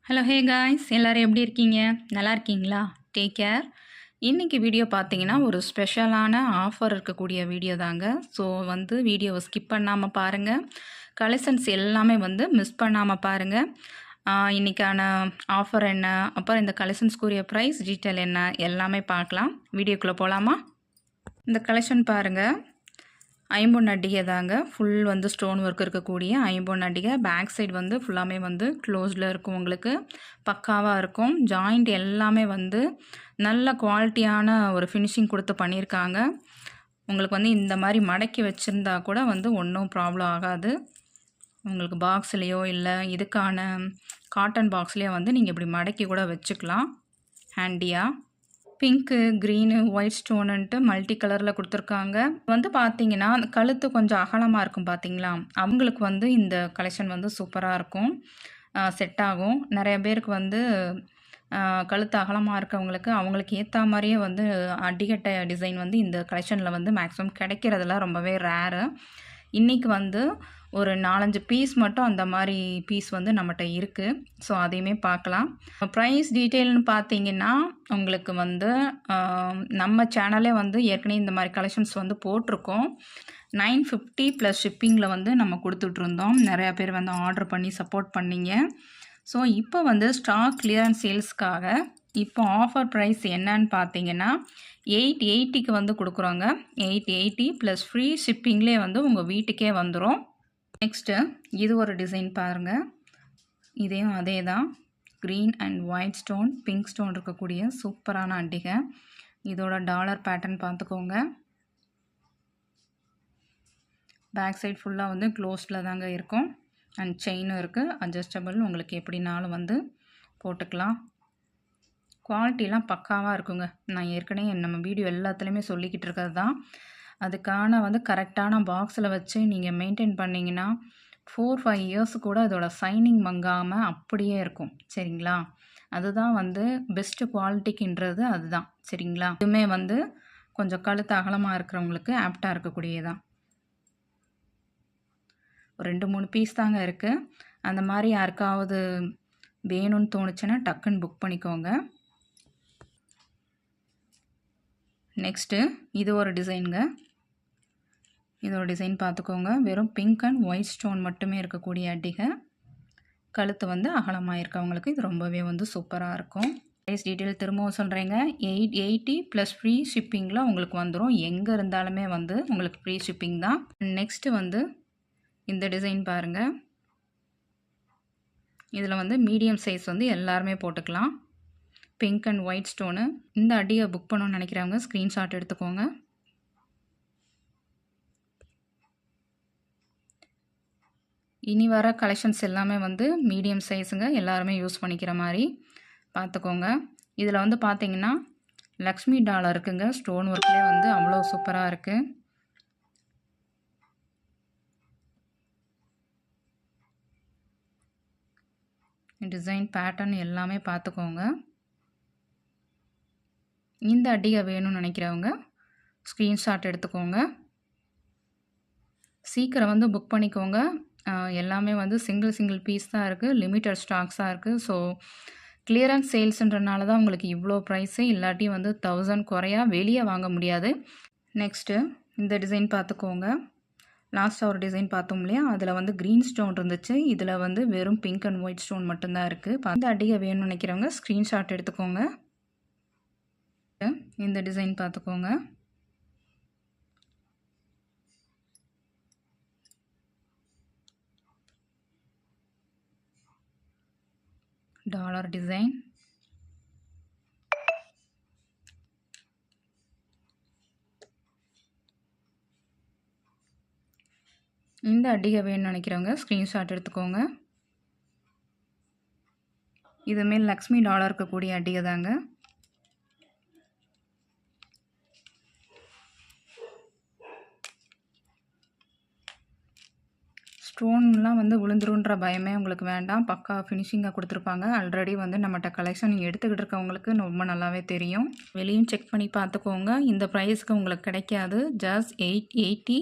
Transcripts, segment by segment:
Hello hey guys, எல்லோரும் எப்படி இருக்கீங்க? நல்லா இருக்கீங்களா? Take care. இன்றைக்கி வீடியோ பார்த்தீங்கன்னா ஒரு ஸ்பெஷலான ஆஃபர் இருக்கக்கூடிய வீடியோ தாங்க. ஸோ வீடியோவை ஸ்கிப் பண்ணாமல் பாருங்கள். கலெக்ஷன்ஸ் எல்லாமே மிஸ் பண்ணாமல் பாருங்கள். இன்றைக்கான ஆஃபர் என்ன, அப்புறம் இந்த கலெக்ஷன்ஸ்க்குரிய ப்ரைஸ் டீட்டெயில் என்ன எல்லாமே பார்க்கலாம். வீடியோக்குள்ளே போகலாமா? இந்த கலெக்ஷன் பாருங்கள். ஐம்பொன் அடிகை தாங்க. ஃபுல் ஸ்டோன் ஒர்க் இருக்கக்கூடிய ஐம்பொன் அடிகை. பேக் சைடு ஃபுல்லாமே க்ளோஸில் இருக்கும். உங்களுக்கு பக்காவாக இருக்கும். ஜாயிண்ட் எல்லாமே நல்ல குவாலிட்டியான ஒரு ஃபினிஷிங் கொடுத்து பண்ணியிருக்காங்க. உங்களுக்கு இந்த மாதிரி மடக்கி வச்சுருந்தா கூட ஒன்றும் ப்ராப்ளம் ஆகாது. உங்களுக்கு பாக்ஸ்லேயோ இல்லை இதுக்கான காட்டன் பாக்ஸ்லேயோ நீங்கள் இப்படி மடக்கி கூட வச்சுக்கலாம் ஹேண்டியாக. பிங்க்கு, க்ரீனு, ஒயிட் ஸ்டோனுன்ட்டு மல்டி கலரில் கொடுத்துருக்காங்க. பார்த்தீங்கன்னா கழுத்து கொஞ்சம் அகலமாக இருக்கும் பார்த்தீங்களா, அவங்களுக்கு இந்த கலெக்ஷன் சூப்பராக இருக்கும், செட் ஆகும். நிறைய பேருக்கு கழுத்து அகலமாக இருக்கவங்களுக்கு அவங்களுக்கு ஏற்ற மாதிரியே அடிக்கட்டை டிசைன் இந்த கலெக்ஷனில் மேக்ஸிமம் கிடைக்கிறதுலாம் ரொம்பவே ரேரு. இன்றைக்கி ஒரு 4-5 பீஸ் மட்டும் அந்த மாதிரி பீஸ் நம்மகிட்ட இருக்குது. ஸோ அதையுமே பார்க்கலாம். ப்ரைஸ் டீட்டெயில்னு பார்த்தீங்கன்னா உங்களுக்கு நம்ம சேனலே ஏற்கனவே இந்த மாதிரி கலெக்ஷன்ஸ் போட்டிருக்கோம். 950 ப்ளஸ் ஷிப்பிங்கில் நம்ம கொடுத்துட்ருந்தோம். நிறையா பேர் ஆர்டர் பண்ணி சப்போர்ட் பண்ணிங்க. ஸோ இப்போ ஸ்டாக் கிளியரன்ஸ் சேல்ஸ்க்காக இப்போ ஆஃபர் ப்ரைஸ் என்னன்னு பார்த்தீங்கன்னா 880க்கு கொடுக்குறோங்க. 880 ப்ளஸ் ஃப்ரீ ஷிப்பிங்லேயே உங்கள் வீட்டுக்கே வந்துடும். நெக்ஸ்ட்டு இது ஒரு டிசைன் பாருங்கள். இதையும் அதே தான், green and white stone, pink stone இருக்கக்கூடிய சூப்பரான அண்டிகை. இதோட டாலர் பேட்டர்ன் பார்த்துக்கோங்க. பேக் சைட் ஃபுல்லாக க்ளோஸில் தாங்க இருக்கும். அண்ட் செயினும் இருக்குது, அட்ஜஸ்டபிள். உங்களுக்கு எப்படினாலும் போட்டுக்கலாம். குவாலிட்டிலாம் பக்காவாக இருக்குங்க. நான் ஏற்கனவே நம்ம வீடியோ எல்லாத்துலேயுமே சொல்லிக்கிட்டு இருக்கிறது தான். அதுக்கான கரெக்டான பாக்ஸில் வச்சு நீங்கள் மெயின்டைன் பண்ணிங்கன்னா 4-5 இயர்ஸ் கூட இதோட சைனிங் மங்காமல் அப்படியே இருக்கும். சரிங்களா? அதுதான் பெஸ்ட்டு குவாலிட்டிக்குன்றது அதுதான். சரிங்களா? இதுவுமே கொஞ்சம் கழுத்து அகலமாக இருக்கிறவங்களுக்கு ஆப்டாக இருக்கக்கூடியதான். ஒரு 2-3 பீஸ் தாங்க இருக்குது. அந்த மாதிரி யாருக்காவது வேணும்னு தோணுச்சுன்னா டக்குன்னு புக் பண்ணிக்கோங்க. நெக்ஸ்ட்டு இது ஒரு டிசைனுங்க. இதோட டிசைன் பார்த்துக்கோங்க. வெறும் பிங்க் அண்ட் ஒயிட் ஸ்டோன் மட்டுமே இருக்கக்கூடிய அடிகை. கழுத்து அகலமாக இருக்கவங்களுக்கு இது ரொம்பவே சூப்பராக இருக்கும். ப்ரைஸ் டீட்டெயில் திரும்பவும் சொல்கிறேங்க. 880 ப்ளஸ் ஃப்ரீ ஷிப்பிங்கில் உங்களுக்கு வந்துடும். எங்கே இருந்தாலுமே உங்களுக்கு ஃப்ரீ ஷிப்பிங் தான். நெக்ஸ்ட்டு இந்த டிசைன் பாருங்கள். இதில் மீடியம் சைஸ் எல்லாருமே போட்டுக்கலாம். Pink and white stone. இந்த அடியை புக் பண்ணணும்னு நினைக்கிறவங்க ஸ்க்ரீன்ஷாட் எடுத்துக்கோங்க. இனி வர கலெக்ஷன்ஸ் எல்லாமே மீடியம் சைஸுங்க. எல்லாருமே யூஸ் பண்ணிக்கிற மாதிரி பார்த்துக்கோங்க. இதில் பார்த்தீங்கன்னா லக்ஷ்மி டாலர் இருக்குங்க. ஸ்டோன் ஒர்க்லேயே அவ்வளோ சூப்பராக இருக்குது. டிசைன் பேட்டர்ன் எல்லாமே பார்த்துக்கோங்க. இந்த அடிகை வேணும்னு நினைக்கிறவங்க ஸ்க்ரீன்ஷாட் எடுத்துக்கோங்க. சீக்கிரம் புக் பண்ணிக்கோங்க. எல்லாமே சிங்கிள் பீஸ் தான் இருக்குது. லிமிட்டட் ஸ்டாக்ஸாக இருக்குது. ஸோ கிளியரன்ஸ் சேல்ஸுன்றனால தான் உங்களுக்கு இவ்வளோ ப்ரைஸு. இல்லாட்டி 1000 குறையா வெளியே வாங்க முடியாது. நெக்ஸ்ட்டு இந்த டிசைன் பார்த்துக்கோங்க. லாஸ்ட்டாக ஒரு டிசைன் பார்த்தோம் இல்லையா, அதில் க்ரீன் ஸ்டோன் இருந்துச்சு. இதில் வெறும் பிங்க் அண்ட் ஒயிட் ஸ்டோன் மட்டும்தான் இருக்குது. இந்த அடிகை வேணும்னு நினைக்கிறவங்க ஸ்க்ரீன்ஷாட் எடுத்துக்கோங்க. இந்த டிசைன் பார்த்துக்கோங்க. Dollar design. இந்த அடிகை வேணும்னு நினைக்கிறவங்க ஸ்க்ரீன்ஷாட் எடுத்துக்கோங்க. இதுமாரி லக்ஷ்மி டாலர் இருக்கக்கூடிய அடிகை தாங்க. ஸ்டோன்லாம் விழுந்துருன்ற பயமே உங்களுக்கு வேண்டாம். பக்கா ஃபினிஷிங்காக கொடுத்துருப்பாங்க. ஆல்ரெடி நம்மகிட்ட கலெக்ஷன் எடுத்துக்கிட்டு இருக்கவங்களுக்கு ரொம்ப நல்லாவே தெரியும். வெளியும் செக் பண்ணி பார்த்துக்கோங்க. இந்த ப்ரைஸுக்கு உங்களுக்கு கிடைக்காது. ஜஸ்ட் 880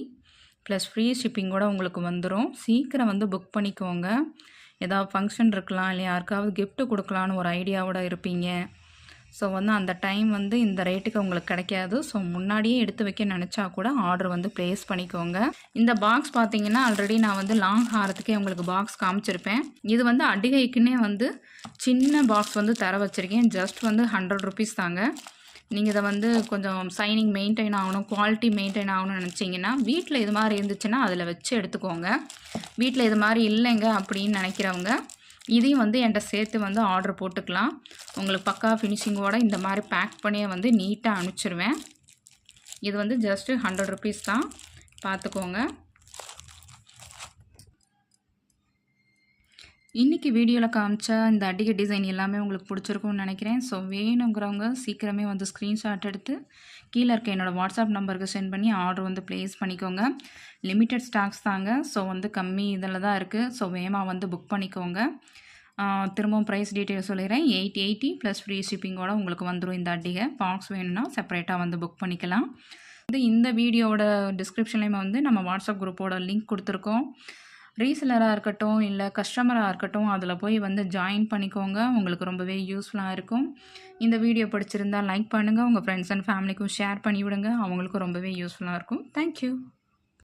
ப்ளஸ் ஃப்ரீ ஷிப்பிங்கோடு உங்களுக்கு வந்துடும். சீக்கிரம் புக் பண்ணிக்கோங்க. ஏதாவது ஃபங்க்ஷன் இருக்கலாம், இல்லை யாருக்காவது gift கொடுக்கலான்னு ஒரு ஐடியாவோட இருப்பீங்க. ஸோ வந்து அந்த டைம் வந்து இந்த ரேட்டுக்கு உங்களுக்கு கிடைக்காது. ஸோ முன்னாடியே எடுத்து வைக்க நினச்சா கூட ஆர்டர் வந்து ப்ளேஸ் பண்ணிக்கோங்க. இந்த பாக்ஸ் பார்த்தீங்கன்னா ஆல்ரெடி நான் வந்து லாங் ஹாரத்துக்கே உங்களுக்கு பாக்ஸ் காமிச்சிருப்பேன். இது வந்து அடிகைக்குன்னே வந்து சின்ன பாக்ஸ் வந்து தர வச்சுருக்கேன். ஜஸ்ட் வந்து 100 ருபீஸ் தாங்க. நீங்கள் இதை வந்து கொஞ்சம் சைனிங் மெயின்டைன் ஆகணும், குவாலிட்டி மெயின்டைன் ஆகணும்னு நினச்சிங்கன்னா வீட்டில் இது மாதிரி இருந்துச்சுன்னா அதில் வச்சு எடுத்துக்கோங்க. வீட்டில் இது மாதிரி இல்லைங்க அப்படின்னு நினைக்கிறவங்க இதையும் வந்து என்கிட்ட சேர்த்து வந்து ஆர்டர் போட்டுக்கலாம். உங்களுக்கு பக்கா ஃபினிஷிங்கோடு இந்த மாதிரி பேக் பண்ணியே வந்து நீட்டாக அனுப்பிச்சிருவேன். இது வந்து ஜஸ்ட்டு 100 ருபீஸ் தான், பார்த்துக்கோங்க. இன்றைக்கி வீடியோவில் காமிச்ச இந்த அடிகை டிசைன் எல்லாமே உங்களுக்கு பிடிச்சிருக்கும்னு நினைக்கிறேன். ஸோ வேணுங்கிறவங்க சீக்கிரமே வந்து ஸ்க்ரீன்ஷாட் எடுத்து கீழே இருக்க என்னோடய வாட்ஸ்அப் நம்பருக்கு சென்ட் பண்ணி ஆர்டர் வந்து ப்ளேஸ் பண்ணிக்கோங்க. லிமிட்டட் ஸ்டாக்ஸ் தாங்க. ஸோ வந்து கம்மி இதில் தான் இருக்குது. ஸோ வேகமாக வந்து புக் பண்ணிக்கோங்க. திரும்பவும் ப்ரைஸ் டீட்டெயில் சொல்லிடுறேன். 880 ப்ளஸ் ஃப்ரீ ஷிப்பிங்கோட உங்களுக்கு வந்துடும் இந்த அடிகை. பாக்ஸ் வேணும்னா செப்பரேட்டாக வந்து புக் பண்ணிக்கலாம். இந்த வீடியோவோட டிஸ்கிரிப்ஷன்லேயுமே வந்து நம்ம வாட்ஸ்அப் குரூப்போட லிங்க் கொடுத்துருக்கோம். ரீசெலராக இருக்கட்டும், இல்லை கஸ்டமராக இருக்கட்டும், அதில் போய் வந்து ஜாயின் பண்ணிக்கோங்க. உங்களுக்கு ரொம்பவே யூஸ்ஃபுல்லாக இருக்கும். இந்த வீடியோ பிடிச்சிருந்தால் லைக் பண்ணுங்கள். உங்கள் ஃப்ரெண்ட்ஸ் அண்ட் ஃபேமிலிக்கும் ஷேர் பண்ணிவிடுங்க. அவங்களுக்கும் ரொம்பவே யூஸ்ஃபுல்லாக இருக்கும். தேங்க்யூ.